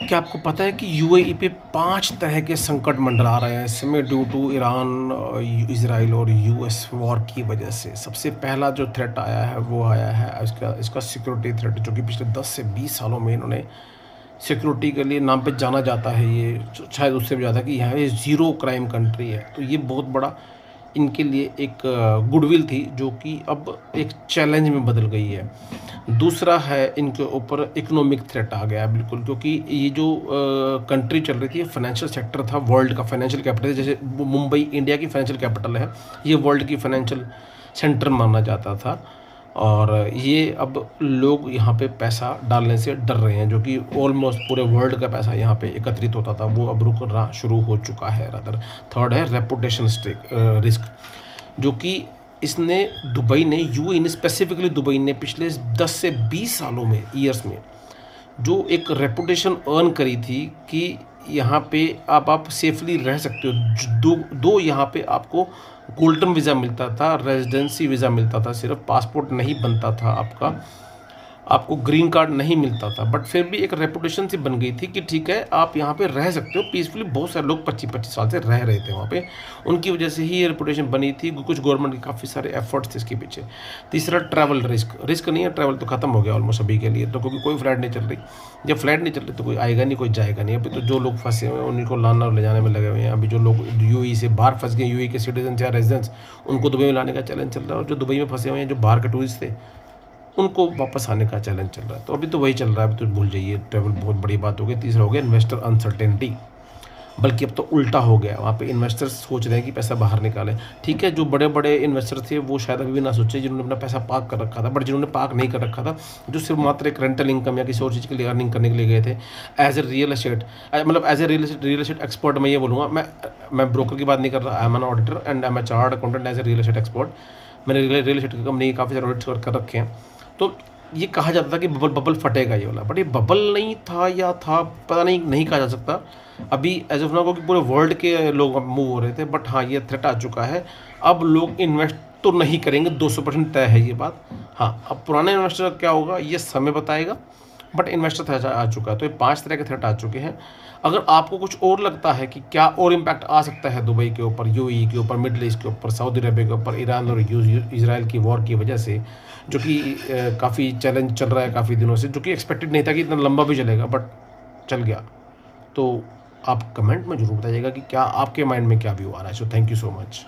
क्या आपको पता है कि यूएई पे 5 तरह के संकट मंडरा रहे हैं इस समय ड्यू टू ईरान, इज़राइल और यूएस वॉर की वजह से। सबसे पहला जो थ्रेट आया है वो आया है इसका इसका सिक्योरिटी थ्रेट, जो कि पिछले 10 से 20 सालों में इन्होंने सिक्योरिटी के लिए नाम पे जाना जाता है। ये शायद उससे भी ज़्यादा कि यहाँ ये ज़ीरो क्राइम कंट्री है। तो ये बहुत बड़ा इनके लिए एक गुडविल थी, जो कि अब एक चैलेंज में बदल गई है। दूसरा है इनके ऊपर इकोनॉमिक थ्रेट आ गया है बिल्कुल, क्योंकि ये जो कंट्री चल रही थी, फाइनेंशियल सेक्टर था, वर्ल्ड का फाइनेंशियल कैपिटल। जैसे मुंबई इंडिया की फाइनेंशियल कैपिटल है, ये वर्ल्ड की फाइनेंशियल सेंटर माना जाता था। और ये अब लोग यहाँ पे पैसा डालने से डर रहे हैं, जो कि ऑलमोस्ट पूरे वर्ल्ड का पैसा यहाँ पे एकत्रित होता था, वो अब रुकना शुरू हो चुका है रादर। थर्ड है रेपुटेशन रिस्क, जो कि इसने दुबई ने, यूएई ने, स्पेसिफिकली दुबई ने पिछले 10 से 20 सालों में, ईयर्स में जो एक रेपुटेशन अर्न करी थी कि यहाँ पे आप सेफली रह सकते हो। दो यहाँ पे आपको गोल्डन वीज़ा मिलता था, रेजिडेंसी वीज़ा मिलता था, सिर्फ पासपोर्ट नहीं बनता था आपका, आपको ग्रीन कार्ड नहीं मिलता था। बट फिर भी एक रेपुटेशन सी बन गई थी कि ठीक है, आप यहाँ पे रह सकते हो पीसफुली। बहुत सारे लोग 25-25 साल से रह रहे थे वहाँ पे, उनकी वजह से ही ये रेपुटेशन बनी थी। कुछ गवर्नमेंट के काफ़ी सारे एफर्ट्स थे इसके पीछे। तीसरा ट्रैवल रिस्क नहीं है, ट्रैवल तो खत्म हो गया ऑलमोस्ट सभी के लिए, तो क्योंकि कोई फ्लाइट नहीं चल रही। जब फ्लाइट नहीं चल रही तो कोई आएगा नहीं, कोई जाएगा नहीं। अभी तो जो लोग फंसे हुए हैं उन्हीं को लाना और ले जाने में लगे हुए हैं। अभी जो लोग यूएई से बाहर फंस गए, यूएई के सिटीजन या रेजिडेंट्स, उनको दुबई में लाने का चैलेंज चल रहा है। और जो दुबई में फंसे हुए हैं, जो बाहर के टूरिस्ट थे, उनको वापस आने का चैलेंज चल रहा है। तो अभी तो वही चल रहा है, अभी तो भूल जाइए, ट्रैवल बहुत बड़ी बात हो गई। तीसरा हो गया इन्वेस्टर अनसर्टेनिटी, बल्कि अब तो उल्टा हो गया। वहाँ पे इन्वेस्टर्स सोच रहे हैं कि पैसा बाहर निकालें। ठीक है, जो बड़े बड़े इन्वेस्टर थे वो शायद अभी भी ना सोचे, जिन्होंने अपना पैसा पार्क कर रखा था। बट जिन्होंने पार्क नहीं कर रखा था, जो सिर्फ मात्र एक रेंटल इनकम या किसी और चीज़ के लिए अर्निंग करने के लिए गए थे, एज ए रियल एस्टेट, मतलब as a real estate expert, मैं ये बोलूँगा, मैं ब्रोकर की बात नहीं कर रहा। I am an auditor and I am a chartered accountant as a real estate expert. मैंने रियल एस्टेट की कंपनी काफ़ी सारे ऑडिट कर रखे हैं। तो ये कहा जाता था कि बबल फटेगा ये वाला, बट ये बबल नहीं था, या था पता नहीं कहा जा सकता अभी एज ऑफ नाउ, कि पूरे वर्ल्ड के लोग अब मूव हो रहे थे। बट हाँ, ये थ्रेट आ चुका है। अब लोग इन्वेस्ट तो नहीं करेंगे, 200% तय है ये बात। हाँ, अब पुराने इन्वेस्टर का क्या होगा ये समय बताएगा, बट इन्वेस्टर थ्रेट आ चुका है। तो ये 5 तरह के थ्रेट आ चुके हैं। अगर आपको कुछ और लगता है कि क्या और इम्पैक्ट आ सकता है दुबई के ऊपर, यूएई के ऊपर, मिडल ईस्ट के ऊपर, सऊदी अरबिया के ऊपर, ईरान और इजराइल की वॉर की वजह से, जो कि काफ़ी चैलेंज चल रहा है काफ़ी दिनों से, जो कि एक्सपेक्टेड नहीं था कि इतना लंबा भी चलेगा, बट चल गया, तो आप कमेंट में ज़रूर बताइएगा कि क्या आपके माइंड में क्या व्यू आ रहा है। So thank you so much.